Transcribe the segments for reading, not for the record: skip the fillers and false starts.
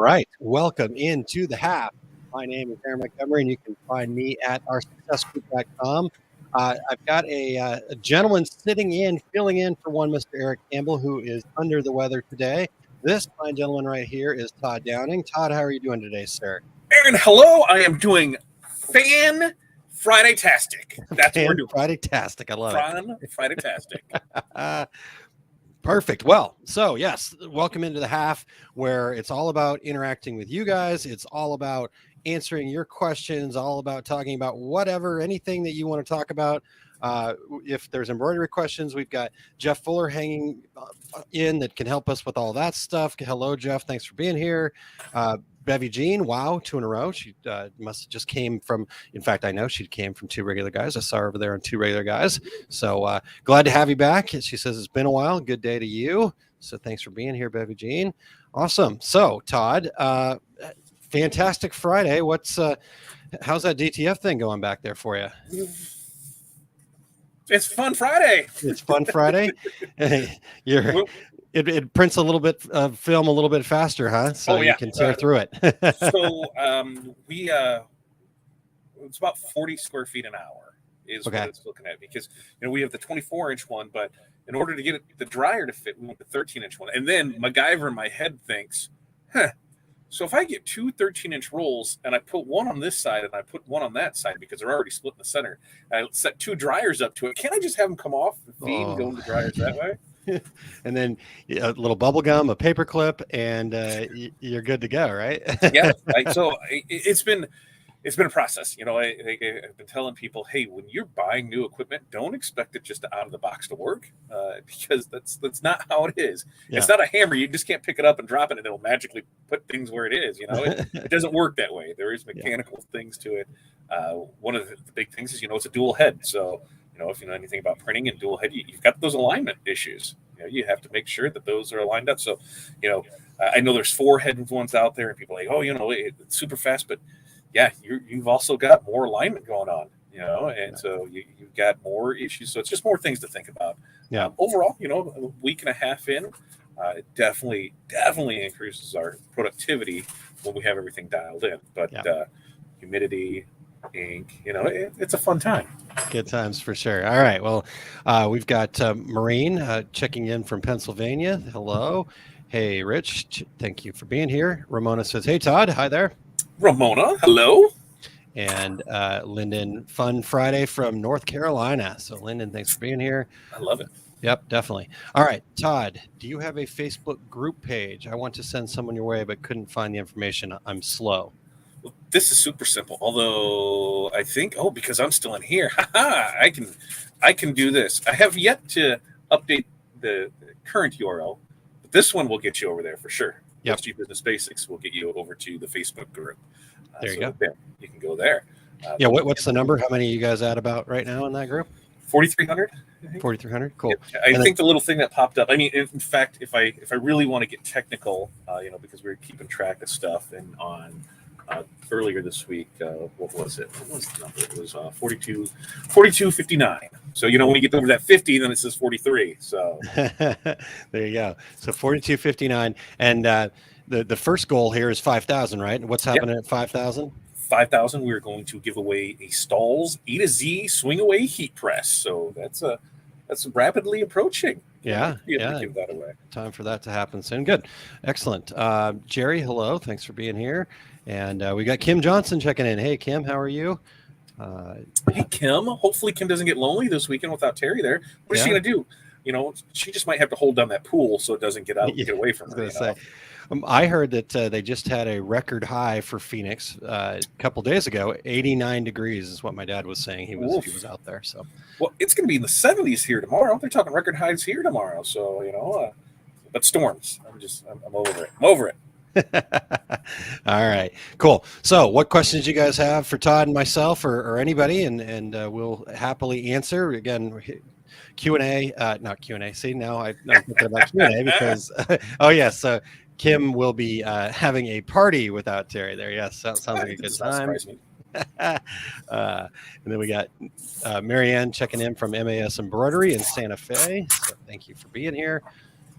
right. Welcome into the half. My name is Erich Montgomery, and you can find me at oursuccessgroup.com. I've got a gentleman filling in for one Mr. Erich Campbell, who is under the weather today. This fine gentleman right here is Todd Downing. Todd, how are you doing today, sir? Aaron, hello. I am doing Friday-tastic. That's what we're doing. Friday-tastic. I love it. Friday-tastic. Perfect. Well, so yes, welcome into the half where it's all about interacting with you guys. It's all about answering your questions, all about talking about whatever, anything that you want to talk about. If there's embroidery questions, we've got Jeff Fuller hanging in that can help us with all that stuff. Hello, Jeff. Thanks for being here. Bevy Jean, wow, 2 in a row. She must have just came from, in fact, I know she came from 2 regular guys. I saw her over there on 2 regular guys. So glad to have you back. She says it's been a while. Good day to you. So thanks for being here, Bevy Jean. Awesome. So Todd, fantastic Friday. How's that DTF thing going back there for you? It's Fun Friday. It's Fun Friday. It prints a little bit of film a little bit faster, huh? So you can tear through it. So it's about 40 square feet an hour is what it's looking at, because we have the 24-inch one, but in order to get the dryer to fit, we want the 13-inch one. And then MacGyver in my head thinks, so if I get 2 13-inch rolls and I put one on this side and I put one on that side because they're already split in the center, I set 2 dryers up to it. Can't I just have them come off the feed and go in the dryers that way? And then a little bubble gum, a paper clip, and you're good to go, right? Yeah. So it's been a process. I've been telling people, hey, when you're buying new equipment, don't expect it just out of the box to work, because that's not how it is. Yeah. It's not a hammer. You just can't pick it up and drop it and it'll magically put things where it is. It doesn't work that way. There is mechanical things to it. One of the big things is, it's a dual head. So, if you know anything about printing and dual head, you've got those alignment issues. You have to make sure that those are lined up. So, I know there's 4 head ones out there, and people are like, oh, it's super fast, but yeah, you've also got more alignment going on, and so you've got more issues. So it's just more things to think about. Yeah. Overall, a week and a half in, it definitely increases our productivity when we have everything dialed in. But humidity, ink, it's a fun time. Good times for sure. All right. Well, we've got Maureen checking in from Pennsylvania. Hello. Hey, Rich. Thank you for being here. Ramona says, hey, Todd. Hi there. Ramona. Hello. And Lyndon, Fun Friday from North Carolina. So, Lyndon, thanks for being here. I love it. Yep, definitely. All right, Todd, do you have a Facebook group page? I want to send someone your way, but couldn't find the information. I'm slow. Well, this is super simple. Although I think, because I'm still in here, I can do this. I have yet to update the current URL, but this one will get you over there for sure. Yep. G Business Basics will get you over to the Facebook group. There you go. You can go there. What's the number? How many you guys at about right now in that group? 4,300. 4,300. Cool. Yep. I think the little thing that popped up. I mean, in fact, if I really want to get technical, because we were keeping track of stuff, and on earlier this week, what was it? What was the number? It was 42.59. So when you get over that 50, then it says 43. So there you go. So 42.59, and the first goal here is 5,000, right? And what's happening at 5,000? 5,000. We're going to give away a Stahls A to Z swing away heat press. So that's rapidly approaching. Yeah. Give that away. Time for that to happen soon. Good, excellent. Jerry, hello. Thanks for being here. And we got Kim Johnson checking in. Hey, Kim, how are you? Hey, Kim. Hopefully, Kim doesn't get lonely this weekend without Terry there. What is she going to do? She just might have to hold down that pool so it doesn't get out and get away from her. I heard that they just had a record high for Phoenix a couple days ago. 89 degrees is what my dad was saying. He was out there. So, well, it's going to be in the 70s here tomorrow. They're talking record highs here tomorrow. So but storms. I'm over it. I'm over it. All right, cool. So what questions you guys have for Todd and myself or anybody, and we'll happily answer. Again, Q&A, not Q&A. See, now I'm thinking about Q&A because, so Kim will be having a party without Terry there. Yes, sounds like a good time. And then we got Marianne checking in from MAS Embroidery in Santa Fe. So thank you for being here.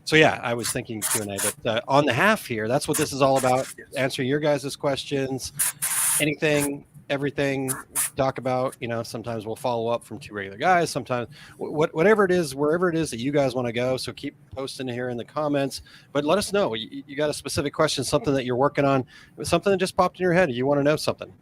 So yeah, I was thinking Q&A, but on the half here, that's what this is all about. Yes. Answering your guys' questions, anything, everything talk about. Sometimes we'll follow up from two regular guys. Sometimes whatever it is, wherever it is that you guys want to go. So keep posting here in the comments, but let us know. You got a specific question, something that you're working on, something that just popped in your head. You want to know something.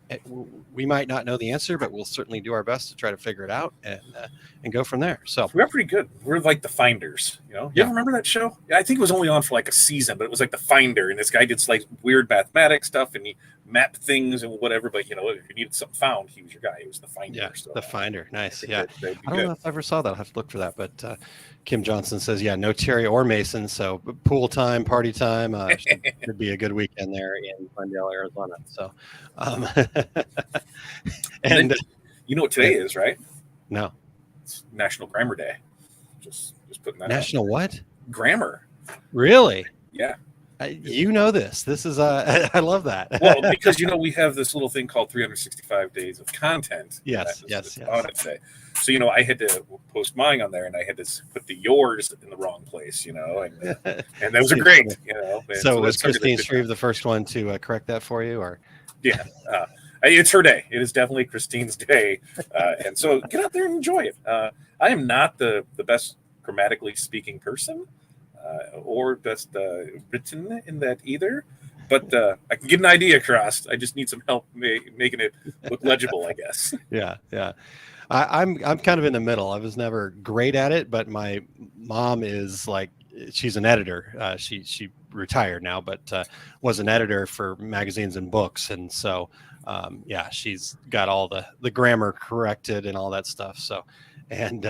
We might not know the answer, but we'll certainly do our best to try to figure it out and go from there. So we're pretty good. We're like the Finders, You ever remember that show? I think it was only on for like a season, but it was like the Finder, and this guy did like weird mathematics stuff, and he mapped things and whatever. But if you needed something found, he was your guy. He was the Finder. Yeah, so, the Finder. Nice. Yeah, I don't know if I ever saw that. I'll have to look for that. But Kim Johnson says, yeah, no Terry or Mason. So pool time, party time. Should be a good weekend there in Glendale, Arizona. So, and then, you know what today is, right? No. It's National Grammar Day. Just putting that National what? Grammar. Really? Yeah. You know this. This is I love that. Well, because we have this little thing called 365 days of content. Yes. On it today. So I had to post mine on there, and I had to put the yours in the wrong place. And those are great. So was Christine Shreve the first one to correct that for you, or? Yeah. It's her day. It is definitely Christine's day, and so get out there and enjoy it. I am not the best grammatically speaking person, or best written in that either, but I can get an idea across. I just need some help making it look legible, I guess. Yeah. I'm kind of in the middle. I was never great at it, but my mom is like, she's an editor. She retired now, but was an editor for magazines and books, and so she's got all the grammar corrected and all that stuff. So, and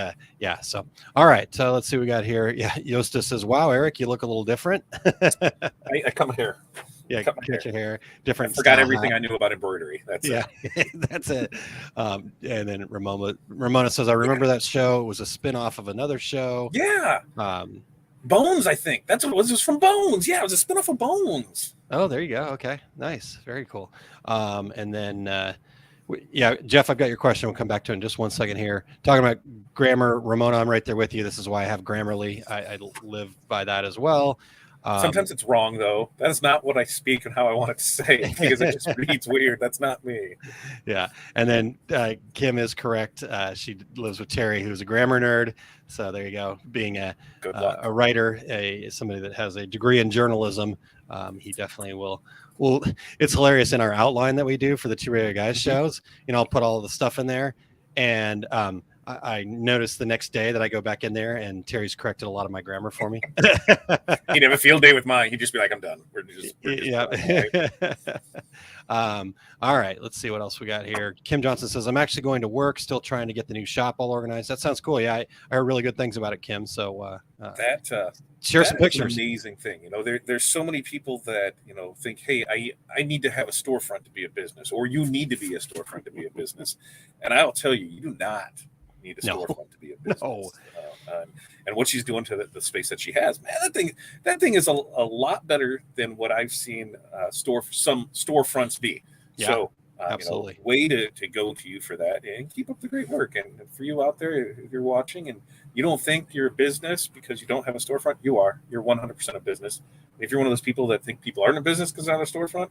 so all right. So let's see what we got here. Yeah, Yosta says, "Wow, Eric, you look a little different." I cut my hair. Yeah, cut your hair different. I forgot everything I knew about embroidery. That's it. That's it. And then Ramona says, "I remember that show. It was a spin-off of another show." Yeah. Bones, I think. That's what it was. It was from Bones. Yeah, it was a spinoff of Bones. Oh, there you go. Okay, nice. Very cool. And then, Jeff, I've got your question. We'll come back to it in just one second here. Talking about grammar, Ramona, I'm right there with you. This is why I have Grammarly. I live by that as well. Sometimes it's wrong, though. That is not what I speak and how I want it to say, because it just reads weird. That's not me. Yeah. And then Kim is correct. She lives with Terry, who's a grammar nerd. So there you go. Being a writer, somebody that has a degree in journalism, he definitely will. Well, it's hilarious in our outline that we do for the Two Radio Guys shows. I'll put all of the stuff in there, and I noticed the next day that I go back in there and Terry's corrected a lot of my grammar for me. He'd have a field day with mine. He'd just be like, I'm done. We're just yeah. All right. Let's see what else we got here. Kim Johnson says, I'm actually going to work, still trying to get the new shop all organized. That sounds cool. Yeah. I heard really good things about it, Kim. So share some pictures. An amazing thing. There's so many people that, think, hey, I need to have a storefront to be a business, or you need to be a storefront to be a business. And I'll tell you, you do not need a storefront to be a business. No. And what she's doing to the space that she has, man, that thing is a lot better than what I've seen some storefronts be. Yeah, so absolutely. Way to go to you for that, and keep up the great work. And for you out there, if you're watching and you don't think you're a business because you don't have a storefront, you're 100% a business. And if you're one of those people that think people aren't a business because they're not a storefront,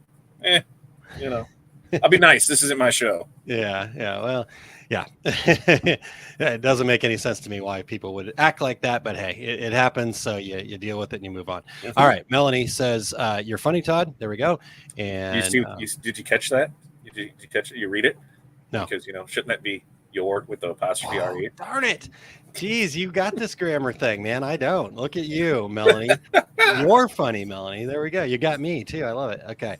I'll be nice. This isn't my show. Yeah. Well, yeah. It doesn't make any sense to me why people would act like that, but hey, it happens. So you deal with it and you move on. Mm-hmm. All right. Melanie says, you're funny, Todd. There we go. And did you catch that? Did you catch it? You read it? No. Because, shouldn't that be your with the apostrophe RE? Darn it. Jeez, you got this grammar thing, man. I don't. Look at you, Melanie. You're funny, Melanie. There we go. You got me too. I love it. Okay.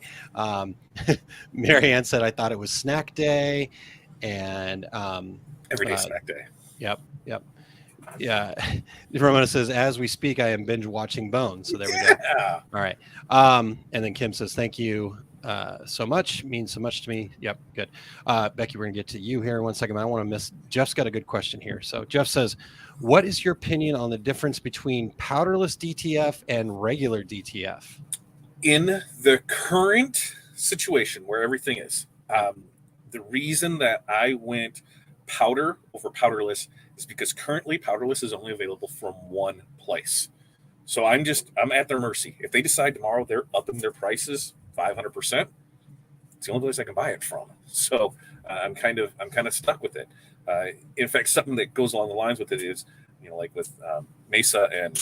Marianne said, I thought it was snack day. And every day snack day. Yep. Yeah. Ramona says, as we speak, I am binge watching Bones. So there we go. All right. And then Kim says, thank you so much. Means so much to me. Yep. Good. Becky, we're going to get to you here in 1 second. I don't want to miss. Jeff's got a good question here. So Jeff says, what is your opinion on the difference between powderless DTF and regular DTF? In the current situation where everything is, the reason that I went powder over powderless is because currently powderless is only available from one place. So I'm at their mercy. If they decide tomorrow they're upping their prices 500%, it's the only place I can buy it from. So I'm kind of stuck with it. In fact, something that goes along the lines with it is, like with Mesa and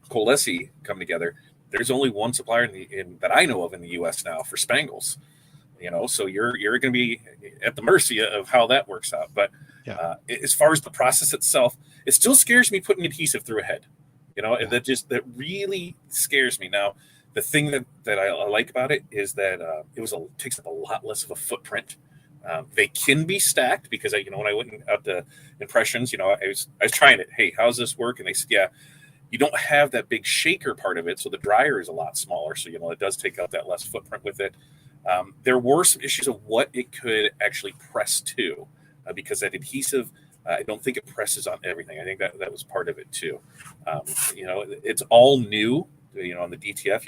Coalesce coming together, there's only one supplier that I know of in the U.S. now for spangles. So you're going to be at the mercy of how that works out. But as far as the process itself, it still scares me putting adhesive through a head. That really scares me. Now, the thing that I like about it is that it takes up a lot less of a footprint. They can be stacked because when I went out to impressions, I was trying it. Hey, how's this work? And they said, yeah, you don't have that big shaker part of it, so the dryer is a lot smaller. So it does take up that less footprint with it. There were some issues of what it could actually press to, because that adhesive, I don't think it presses on everything. I think that was part of it too. It's all new. On the DTF,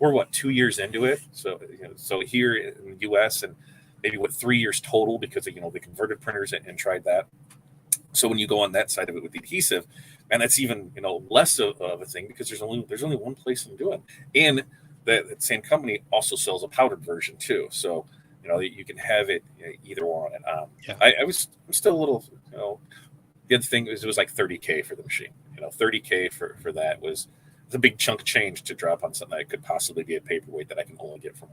we're what, 2 years into it. So so here in the U.S. and maybe 3 years total because of, the converted printers and tried that. So when you go on that side of it with the adhesive, and that's even less of a thing because there's only one place to do it, and that same company also sells a powdered version too. So you can have it either one. And I'm still a little the other thing is it was like $30K for the machine. $30K for that was a big chunk of change to drop on something that could possibly be a paperweight that I can only get from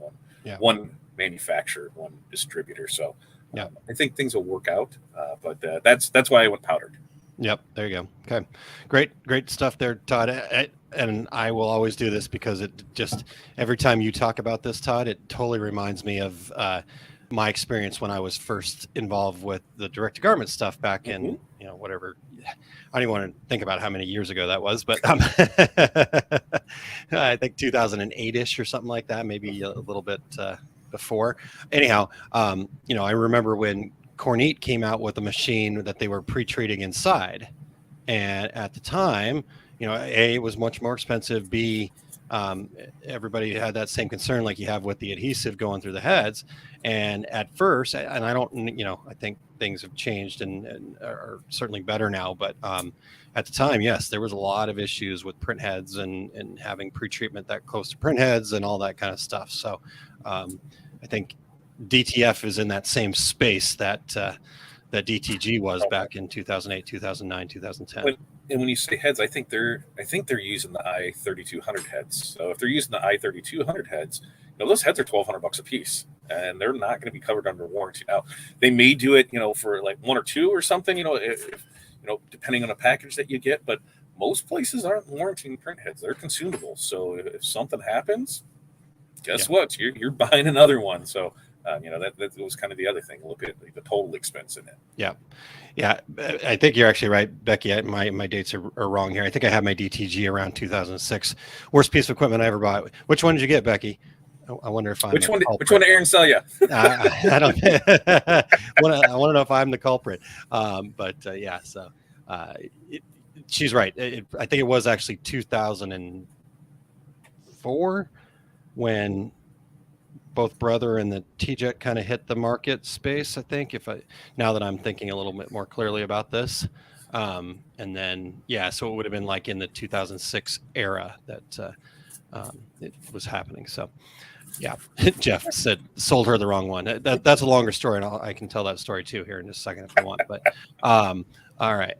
one manufacturer, one distributor. So I think things will work out, but that's why I went powdered. Yep, there you go. Okay, great stuff there, Todd. And I will always do this because it just every time you talk about this, Todd, it totally reminds me of my experience when I was first involved with the direct-to-garment stuff back in whatever. I don't even want to think about how many years ago that was, but I think 2008-ish or something like that, maybe a little bit before. Anyhow, I remember when Kornit came out with a machine that they were pre-treating inside, and at the time, A, it was much more expensive. B, everybody had that same concern like you have with the adhesive going through the heads. And at first, and I don't, I think things have changed and are certainly better now. But at the time, yes, there was a lot of issues with print heads and having pre-treatment that close to print heads and all that kind of stuff. So I think DTF is in that same space that DTG was back in 2008, 2009, 2010. And when you say heads, I think they're using the I-3200 heads. So if they're using the I-3200 heads, those heads are $1,200 a piece, and they're not going to be covered under warranty. Now, they may do it, for like one or two or something, if depending on the package that you get. But most places aren't warranting print heads; they're consumable. So if something happens, guess what? You're buying another one. So. That was kind of the other thing. Look at the total expense in it. Yeah. I think you're actually right, Becky. My dates are wrong here. I think I had my DTG around 2006. Worst piece of equipment I ever bought. Which one did you get, Becky? I wonder if I'm which one did Aaron sell you? I don't. I want to know if I'm the culprit. So she's right. I think it was actually 2004 when both Brother and the T-Jet kind of hit the market space, I think, now that I'm thinking a little bit more clearly about this. And then, so it would have been like in the 2006 era that it was happening. So, Jeff said, sold her the wrong one. That's a longer story, and I can tell that story too here in just a second if you want. But, all right.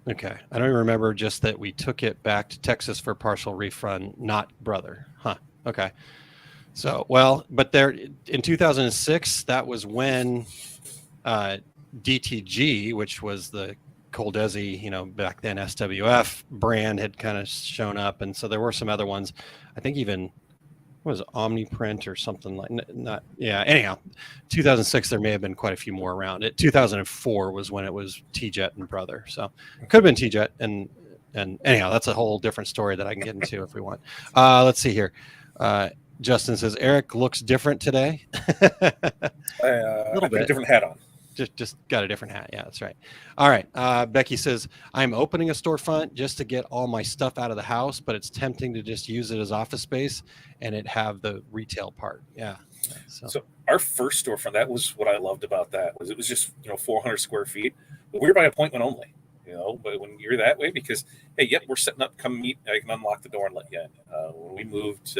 Okay. I don't even remember, just that we took it back to Texas for partial refund, not Brother. Huh. Okay. So, but there in 2006, that was when DTG, which was the Coldesi, back then SWF brand, had kind of shown up. And so there were some other ones. I think even was Omniprint or something like not. Yeah. Anyhow, 2006, there may have been quite a few more around it. 2004 was when it was T-Jet and Brother. So it could have been T-Jet. And anyhow, that's a whole different story that I can get into if we want. Let's see here. Justin says, Eric looks different today. A little bit. A different hat on. Just got a different hat. Yeah, that's right. All right. Becky says, I'm opening a storefront just to get all my stuff out of the house, but it's tempting to just use it as office space and it have the retail part. Yeah. So our first storefront, that was what I loved about that, was it was just 400 square feet. But we were by appointment only. But when you're that way, because hey, yep, we're setting up, come meet, I can unlock the door and let you in. When we moved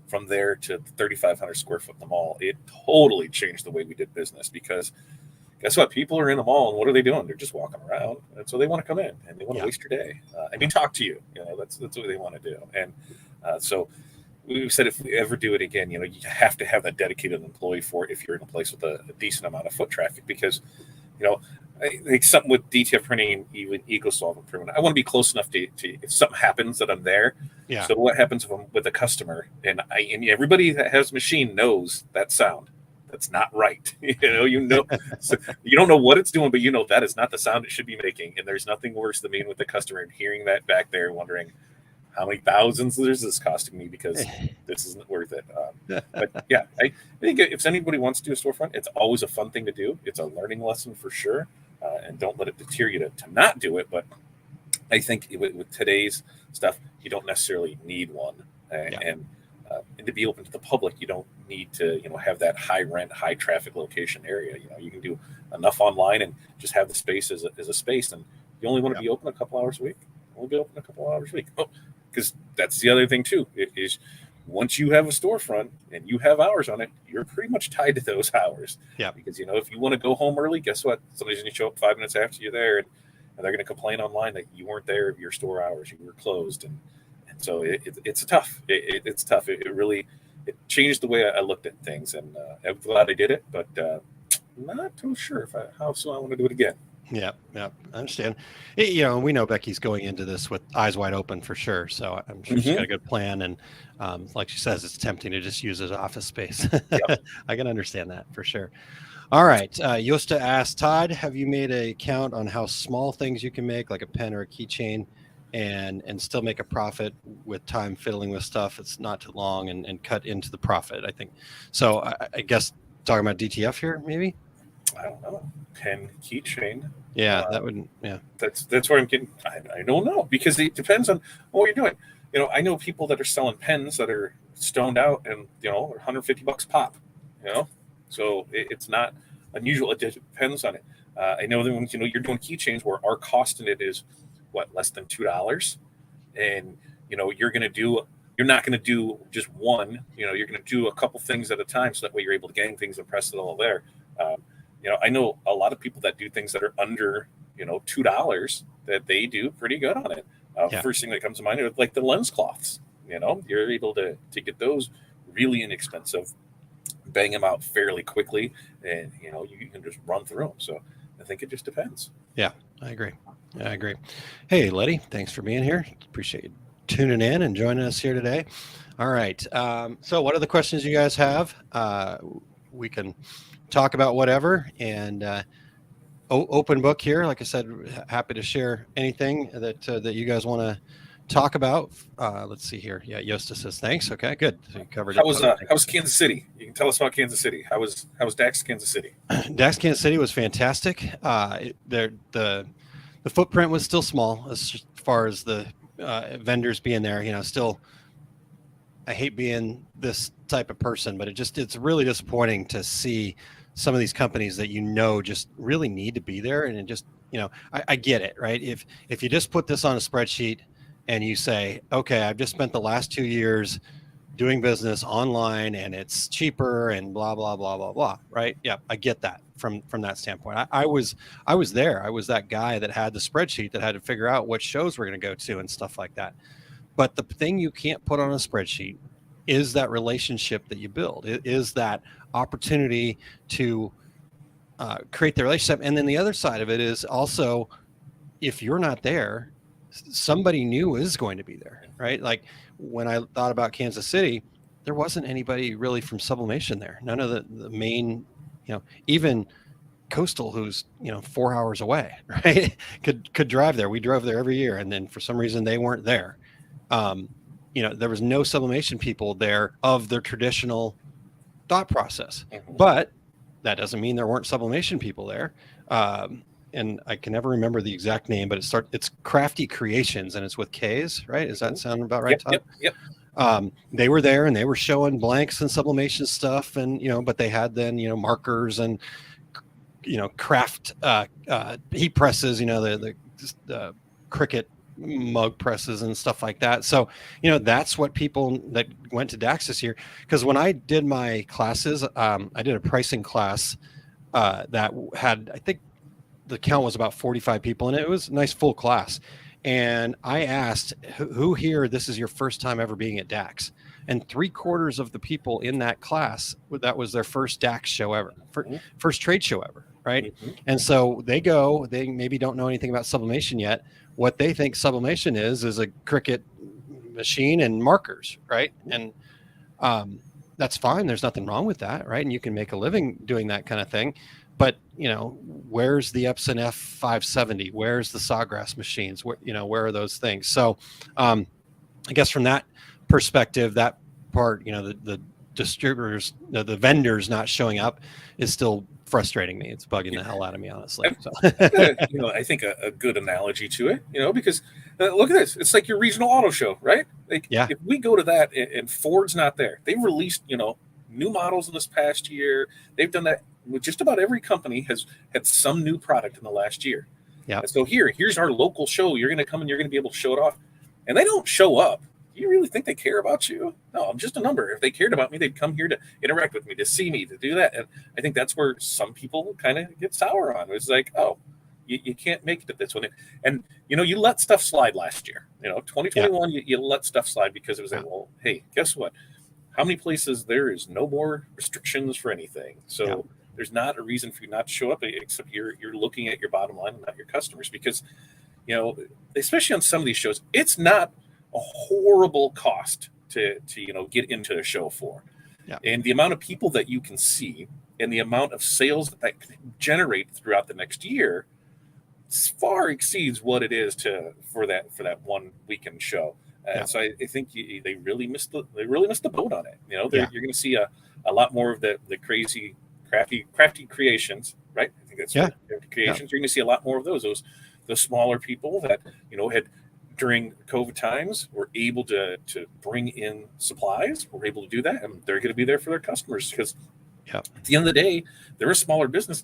from there to the 3,500 square foot in the mall, it totally changed the way we did business, because guess what? People are in the mall, and what are they doing? They're just walking around, and so they want to come in and they want to waste your day and talk to you. That's what they want to do. And so we said, if we ever do it again, you have to have that dedicated employee for it if you're in a place with a decent amount of foot traffic, because I think something with DTF printing and even EcoSolve improvement, I want to be close enough to if something happens that I'm there. Yeah. So what happens if I'm with a customer, and everybody that has a machine knows that sound. That's not right. So you don't know what it's doing, but that is not the sound it should be making. And there's nothing worse than being with the customer and hearing that back there, wondering how many thousands is this costing me, because this isn't worth it. But yeah, I think if anybody wants to do a storefront, it's always a fun thing to do. It's a learning lesson for sure. And don't let it deter you to not do it. But I think with today's stuff, you don't necessarily need one. And to be open to the public, you don't need to have that high rent, high traffic location area. You can do enough online and just have the space as a space. And you only want to be open a couple hours a week. Only be open a couple hours a week. Oh, because that's the other thing too. It is, once you have a storefront and you have hours on it, you're pretty much tied to those hours. Yeah. Because if you want to go home early, guess what? Somebody's going to show up 5 minutes after you're there, and they're going to complain online that you weren't there of your store hours, you were closed, and so it's tough. It's tough. It really changed the way I looked at things, and I'm glad I did it, but not too sure how soon I want to do it again. Yeah, I understand. We know Becky's going into this with eyes wide open for sure. So I'm sure she's got a good plan. And like she says, it's tempting to just use as office space. Yep. I can understand that for sure. All right. Yosta asked, Todd, have you made a count on how small things you can make, like a pen or a keychain, and still make a profit with time fiddling with stuff? It's not too long and cut into the profit, I think. So I guess talking about DTF here, maybe? I don't know. Pen, keychain. Yeah, that would. Yeah, that's where I'm getting. I don't know, because it depends on what you're doing. I know people that are selling pens that are stoned out, and $150 pop. So it's not unusual. It depends on it. I know that when you're doing keychains where our cost in it is less than $2, and you're not going to do just one. You're going to do a couple things at a time, so that way you're able to gang things and press it all there. I know a lot of people that do things that are under, $2, that they do pretty good on it. First thing that comes to mind are like the lens cloths. You're able to get those really inexpensive, bang them out fairly quickly, and you can just run through them. So I think it just depends. Yeah, I agree. Hey, Letty, thanks for being here. Appreciate you tuning in and joining us here today. All right. So what are the questions you guys have? We can talk about whatever, and open book here. Like I said, happy to share anything that you guys want to talk about. Let's see here. Yeah, Yosta says thanks. Okay, good. So you covered how was Kansas City? You can tell us about Kansas City. How was DAX Kansas City? DAX Kansas City was fantastic. The footprint was still small as far as the vendors being there. Still, I hate being this type of person, but it's really disappointing to see some of these companies that just really need to be there. And it just, I get it, right? If you just put this on a spreadsheet and you say, okay, I've just spent the last 2 years doing business online and it's cheaper and blah, blah, blah, blah, blah, right? Yeah, I get that from that standpoint. I was there. I was that guy that had the spreadsheet that had to figure out what shows we're going to go to and stuff like that. But the thing you can't put on a spreadsheet is that relationship that you build. It is that opportunity to create the relationship. And then the other side of it is also, if you're not there, somebody new is going to be there, right? Like when I thought about Kansas City, there wasn't anybody really from Sublimation there. None of the main, even Coastal, who's 4 hours away, right? could drive there. We drove there every year, and then for some reason they weren't there. There was no Sublimation people there of their traditional thought process, but that doesn't mean there weren't Sublimation people there. And I can never remember the exact name, but it's Crafty Creations, and it's with K's, right? Does that sound about right, Todd? Yep. They were there and they were showing blanks and sublimation stuff, and but they had then markers and craft heat presses, the Cricut mug presses and stuff like that. So, that's what people that went to DAX this year. Because when I did my classes, I did a pricing class that had, I think the count was about 45 people, and it was a nice full class. And I asked, who here, this is your first time ever being at DAX? And 3/4 of the people in that class, that was their first DAX show ever, first trade show ever, right? Mm-hmm. And so they maybe don't know anything about sublimation yet. What they think sublimation is a Cricut machine and markers, right? And that's fine. There's nothing wrong with that, right? And you can make a living doing that kind of thing. But, where's the Epson F570? Where's the Sawgrass machines? Where are those things? So I guess from that perspective, that part, the distributors, the vendors not showing up is still frustrating me. It's bugging the hell out of me, honestly. So. I think a good analogy to it, because look at this. It's like your regional auto show, right? Like, if we go to that and Ford's not there, they've released, new models in this past year. They've done that with just about every company has had some new product in the last year. Yeah. And so here's our local show. You're going to come and you're going to be able to show it off. And they don't show up. Do you really think they care about you? No, I'm just a number. If they cared about me, they'd come here to interact with me, to see me, to do that. And I think that's where some people kind of get sour on. It's like, oh, you can't make it to this one. And, you let stuff slide last year. 2021, you let stuff slide because it was like, well, hey, guess what? How many places there is no more restrictions for anything? So there's not a reason for you not to show up, except you're looking at your bottom line and not your customers. Because, especially on some of these shows, it's not a horrible cost to get into a show for. Yeah. And the amount of people that you can see and the amount of sales that can generate throughout the next year far exceeds what it is for that one weekend show. So I think they really missed the boat on it. You're going to see a lot more of the crazy crafty creations, right? I think that's crafty creations. You're going to see a lot more of those smaller people that had during COVID times were able to bring in supplies. Were able to do that, and they're going to be there for their customers because at the end of the day, they're a smaller business.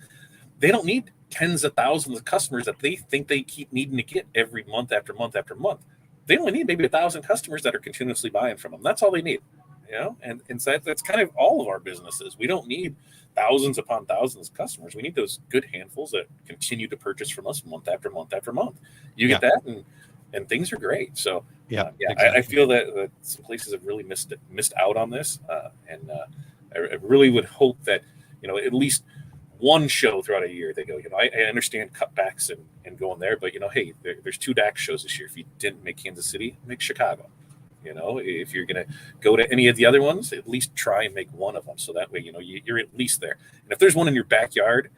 They don't need tens of thousands of customers that they think they keep needing to get every month after month after month. They only need maybe 1,000 customers that are continuously buying from them. That's all they need, and so that's kind of all of our businesses. We don't need thousands upon thousands of customers. We need those good handfuls that continue to purchase from us month after month after month. You get that, and things are great. So exactly. I feel that some places have really missed out on this, and I really would hope that at least one show throughout a year they go, I understand cutbacks and going there, but hey, there's 2 DAX shows this year. If you didn't make Kansas City, make Chicago. If you're going to go to any of the other ones, at least try and make one of them. So that way, you're at least there. And if there's one in your backyard,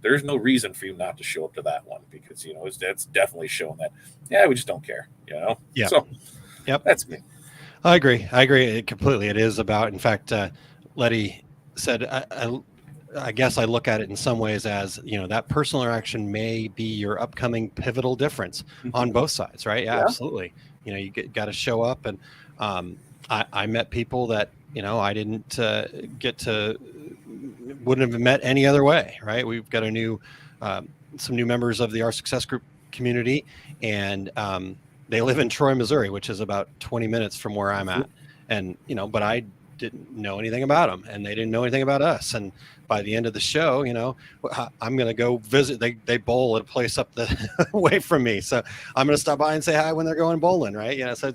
there's no reason for you not to show up to that one because, that's definitely showing that, we just don't care, Yeah. So that's me. I agree completely. It is about, in fact, Letty said, I guess I look at it in some ways as, that personal interaction may be your upcoming pivotal difference on both sides, right? Yeah. Absolutely. You got to show up. And I met people that, I didn't wouldn't have met any other way, right? We've got some new members of the Our Success Group community, and they live in Troy, Missouri, which is about 20 minutes from where I'm at. And, but I didn't know anything about them, and they didn't know anything about us. And by the end of the show, I'm going to go visit. They bowl at a place up the way from me, so I'm going to stop by and say hi when they're going bowling, right? So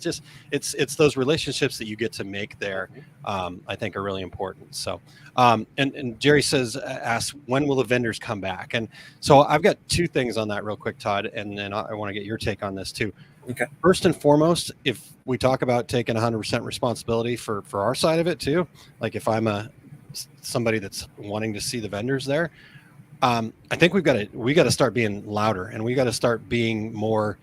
it's those relationships that you get to make there. I think are really important. So, and Jerry asks, when will the vendors come back? And so I've got 2 things on that real quick, Todd, and then I want to get your take on this too. Okay. First and foremost, if we talk about taking 100% responsibility for our side of it too, like if I'm somebody that's wanting to see the vendors there, I think we got to start being louder, and we got to start being more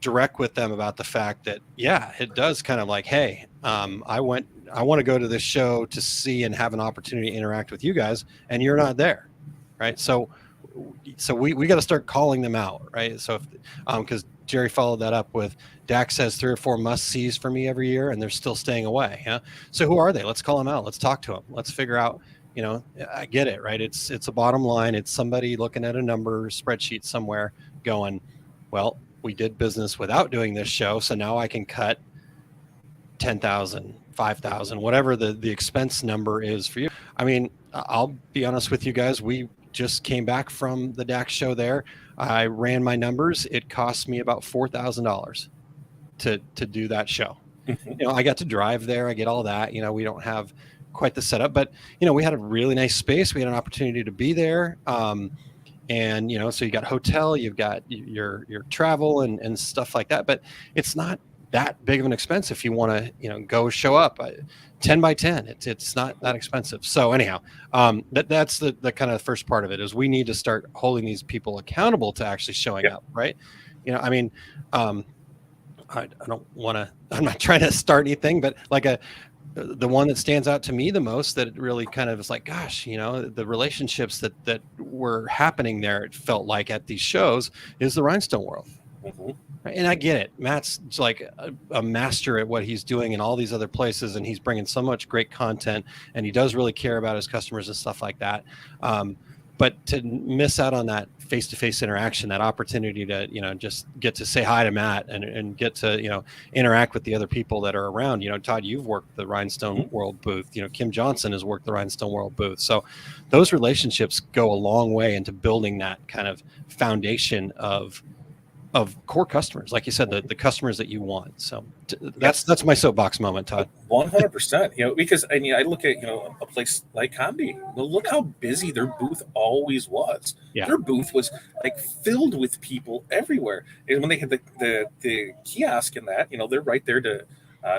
direct with them about the fact that it does kind of like, hey, I want to go to this show to see and have an opportunity to interact with you guys, and you're not there, right? So we got to start calling them out, right? So because Jerry followed that up with, Dax has 3 or 4 must-sees for me every year, and they're still staying away. So who are they? Let's call them out. Let's talk to them. Let's figure out, you know, I get it, right? It's a bottom line. It's somebody looking at a number spreadsheet somewhere going, well, we did business without doing this show, so now I can cut 10,000, 5,000, whatever the expense number is for you. I mean, I'll be honest with you guys. We just came back from the DAX show there. I ran my numbers. It cost me about $4,000 to do that show. You know, I got to drive there. I get all that. You know, we don't have quite the setup, but you know, we had a really nice space. We had an opportunity to be there. And you know, so you got hotel, you've got your travel and stuff like that. But it's not that big of an expense if you want to, you know, go show up 10 by 10. It's not that expensive. So anyhow, that's the kind of first part of it is we need to start holding these people accountable to actually showing up, right? You know, I mean, I don't want to, I'm not trying to start anything, but like the one that stands out to me the most that really kind of is like, gosh, you know, the relationships that were happening there, it felt like at these shows is the Rhinestone World. Mm-hmm. And I get it. Matt's like a master at what he's doing in all these other places, and he's bringing so much great content, and he does really care about his customers and stuff like that. But to miss out on that face-to-face interaction, that opportunity to, you know, just get to say hi to Matt and get to, you know, interact with the other people that are around. You know, Todd, you've worked the Rhinestone World booth. You know, Kim Johnson has worked the Rhinestone World booth. So those relationships go a long way into building that kind of foundation of core customers, like you said, the customers that you want. So that's my soapbox moment, Todd. 100%. You know, because I mean, I look at, you know, a place like Combi. Well, look how busy their booth always was. Yeah. Their booth was like filled with people everywhere. And when they had the kiosk and that, you know, they're right there to,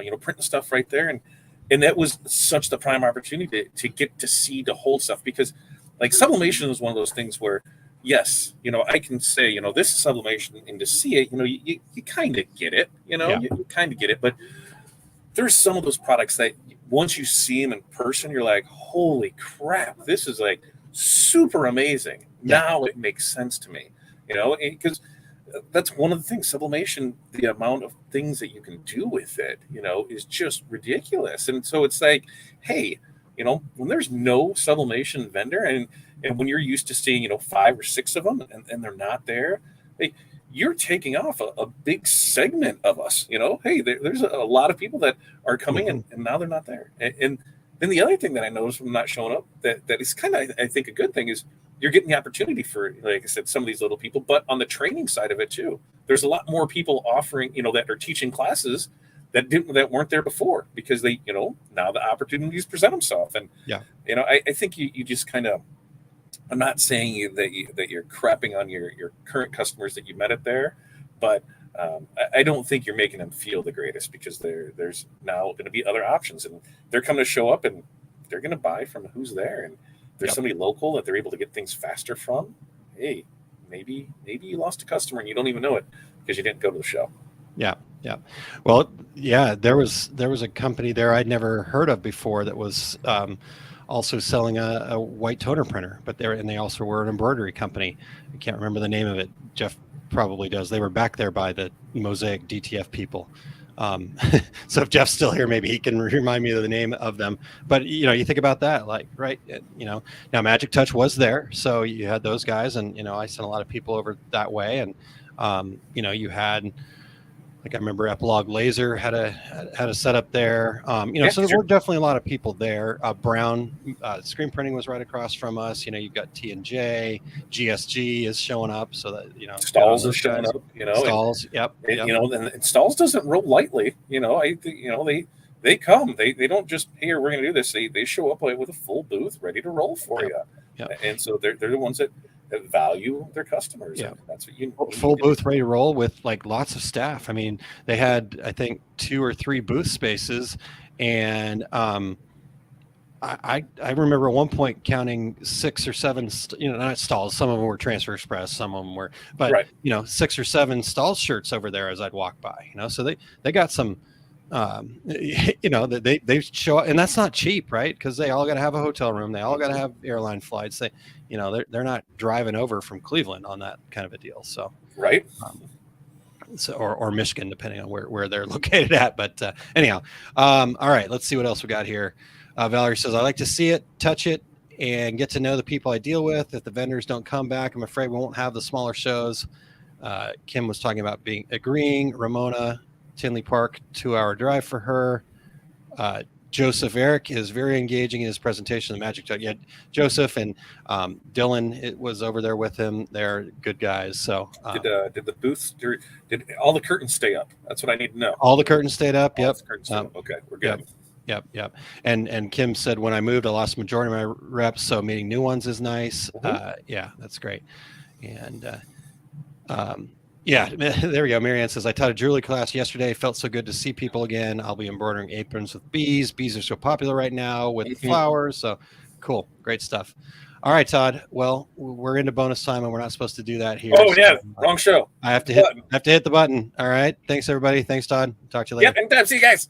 you know, print stuff right there, and that was such the prime opportunity to get to see, to hold stuff, because like sublimation is one of those things where, yes, you know, I can say, you know, this is sublimation, and to see it, you know, you kind of get it, you know, you kind of get it. But there's some of those products that once you see them in person, you're like, holy crap, this is like super amazing. Yeah. Now it makes sense to me, you know, because that's one of the things, sublimation, the amount of things that you can do with it, you know, is just ridiculous. And so it's like, hey, you know, when there's no sublimation vendor, and when you're used to seeing, you know, 5 or 6 of them, and they're not there, hey, you're taking off a big segment of us. You know, hey, there's a lot of people that are coming in, and now they're not there. And then the other thing that I noticed from not showing up that is kind of, I think, a good thing is you're getting the opportunity for, like I said, some of these little people. But on the training side of it too, there's a lot more people offering, you know, that are teaching classes that weren't there before, because they, you know, now the opportunities present themselves. And you know, I think you just kind of, I'm not saying that you're crapping on your current customers that you met it there, but I don't think you're making them feel the greatest, because there's now going to be other options, and they're coming to show up, and they're going to buy from who's there, and there's somebody local that they're able to get things faster from. Hey, maybe you lost a customer and you don't even know it because you didn't go to the show. Yeah. Well, there was a company there I'd never heard of before that was also selling a white toner printer, but they also were an embroidery company. I can't remember the name of it. Jeff probably does. They were back there by the Mosaic DTF people. So if Jeff's still here, maybe he can remind me of the name of them. But, you know, you think about that, like, right, you know, now Magic Touch was there. So you had those guys, and, you know, I sent a lot of people over that way. And, you know, you had, like, I remember Epilogue Laser had a setup there. You know, so there were definitely a lot of people there. Brown screen printing was right across from us. You know, you've got T&J, GSG is showing up, so that, you know, Stalls is showing up. You know, Stalls, yep. You know, and Stalls doesn't roll lightly. You know, they come. They don't just, here, we're going to do this. They show up with a full booth ready to roll for you. Yep. And so they're the ones that value their customers. Yeah, that's what you full booth ready to roll with, like, lots of staff. I mean, they had, I think, 2 or 3 booth spaces, and I remember at one point counting 6 or 7 you know, not stalls, some of them were Transfer Express, some of them were, but you know, 6 or 7 stall shirts over there as I'd walk by, you know, so they got some you know, they show up, and that's not cheap, right? Because they all got to have a hotel room, they all got to have airline flights, they, you know, they're not driving over from Cleveland on that kind of a deal. So so or Michigan, depending on where they're located at. But anyhow, all right, let's see what else we got here. Valerie says, I like to see it, touch it, and get to know the people I deal with. If the vendors don't come back, I'm afraid we won't have the smaller shows. Kim was talking about agreeing. Ramona, Tinley Park, 2-hour drive for her. Joseph Eric is very engaging in his presentation of the Magic Jug. Yeah, Joseph and Dylan was over there with him. They're good guys. So did the booths, did all the curtains stay up? That's what I need to know. All the curtains stayed up. All Yep. the curtains stayed up. Okay, we're good. Yep. And Kim said when I moved, I lost the majority of my reps, so meeting new ones is nice. Yeah, that's great. And yeah, there we go. Marianne says, I taught a jewelry class yesterday. Felt so good to see people again. I'll be embroidering aprons with bees. Bees are so popular right now with flowers. So cool. Great stuff. All right, Todd. Well, we're into bonus time and we're not supposed to do that here. Oh, yeah. Wrong show. I have to hit the button. All right. Thanks, everybody. Thanks, Todd. Talk to you later. Yep. And see you guys.